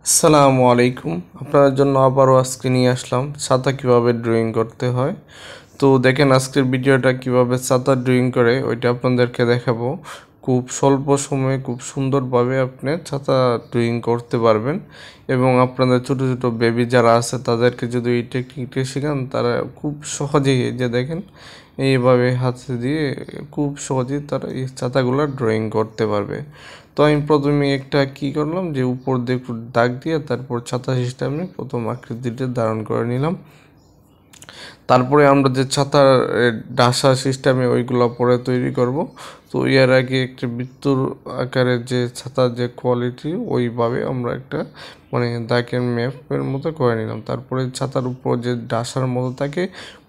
আসসালামু আলাইকুম। আপনাদের জন্য আবারও আজকে নিয়ে আসলাম ছাতা কিভাবে ড্রয়িং করতে হয়। তো দেখেন আজকের ভিডিওটা কিভাবে ছাতা ড্রয়িং করে ওইটা আপনাদেরকে দেখাবো। খুব স্বল্প সময়ে খুব সুন্দরভাবে আপনি ছাতা ড্রয়িং করতে পারবেন এবং আপনাদের ছোট ছোট বেবি যারা আছে তাদেরকে যদি এই টেকনিকটা শেখান তারা খুব সহজেই এই যে দেখেন এইভাবে হাতে দিয়ে খুব সহজেই তারা এই ছাতাগুলো ড্রয়িং করতে পারবে। তো আমি প্রথমে একটা কি করলাম যে উপর দিয়ে একটু দাগ দিয়ে তারপর ছাতা সিস্টেমে প্রথম আকৃতিটা ধারণ করে নিলাম। তারপরে আমরা যে ছাতার ডাসা সিস্টেমে ওইগুলো পরে তৈরি করব। তো এর আগে একটা বৃত্তর আকারের যে ছাতার যে কোয়ালিটি ওইভাবে আমরা একটা দাগের ম্যাপের মতো করে নিলাম। তারপরে ছাতার উপর যে ডাসার মতো থাকে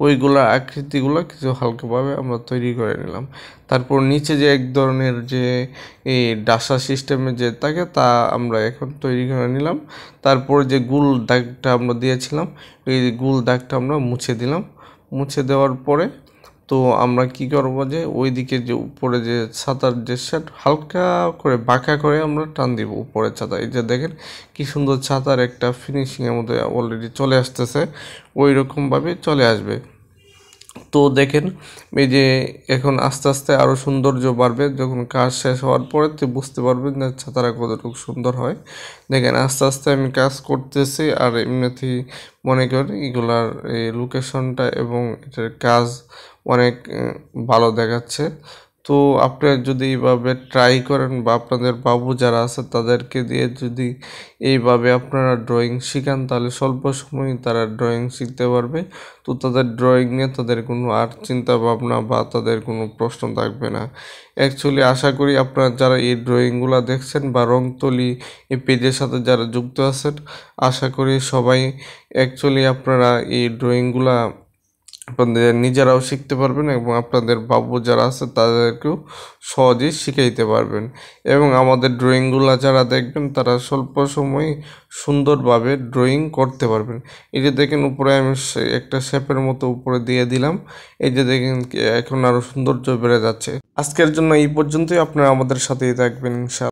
ওইগুলা আকৃতিগুলো কিছু হালকাভাবে আমরা তৈরি করে নিলাম। তারপর নিচে যে এক ধরনের যে এই ডাসা সিস্টেমে যে থাকে তা আমরা এখন তৈরি করে নিলাম। তারপর যে গুল দাগটা আমরা দিয়েছিলাম এই গুল দাগটা আমরা মুছে দিলাম। মুছে দেওয়ার পরে তো আমরা কি করব যে ওইদিকে যে উপরে যে ছাতার যে সেট হালকা করে বাঁকা করে আমরা টান দিব উপরের ছাতা। এই যে দেখেন কি সুন্দর ছাতার একটা ফিনিশিংয়ের মধ্যে অলরেডি চলে আসতেছে, ওই রকমভাবে চলে আসবে। তো দেখেন এই যে এখন আস্তে আস্তে আরও সৌন্দর্য বাড়বে, যখন কাজ শেষ হওয়ার পরে তো বুঝতে পারবেন যে ছাতাটা কতটুকু সুন্দর হয়। দেখেন আস্তে আস্তে আমি কাজ করতেছি আর এমনিতেই মনে করি এগুলার এই লোকেশনটা এবং এটার কাজ অনেক ভালো দেখাচ্ছে। তো আপনারা যদি এইভাবে ট্রাই করেন বা আপনাদের বাবু যারা আছে তাদেরকে দিয়ে যদি এইভাবে আপনারা ড্রয়িং শেখান তাহলে স্বল্প সময়ে তারা ড্রয়িং শিখতে পারবে। তো তাদের ড্রয়িং নিয়ে তাদের কোনো আর চিন্তা ভাবনা বা তাদের কোনো প্রশ্ন থাকবে না। অ্যাকচুয়ালি আশা করি আপনারা যারা এই ড্রয়িংগুলো দেখছেন বা রংতুলি এই পেজের সাথে যারা যুক্ত আছেন আশা করি সবাই অ্যাকচুয়ালি আপনারা এই ড্রয়িংগুলা আপনাদের নিজেরাও শিখতে পারবেন এবং আপনাদের বাবু যারা আছে তাদেরকেও সহজেই শিখাইতে পারবেন। এবং আমাদের ড্রয়িংগুলো যারা দেখবেন তারা স্বল্প সময়ে সুন্দরভাবে ড্রয়িং করতে পারবেন। এই যে দেখেন উপরে আমি একটা শেপের মতো উপরে দিয়ে দিলাম, এই যে দেখেন এখন আরও সৌন্দর্য বেড়ে যাচ্ছে। আজকের জন্য এই পর্যন্তই, আপনারা আমাদের সাথেই থাকবেন ইনশাআল্লাহ।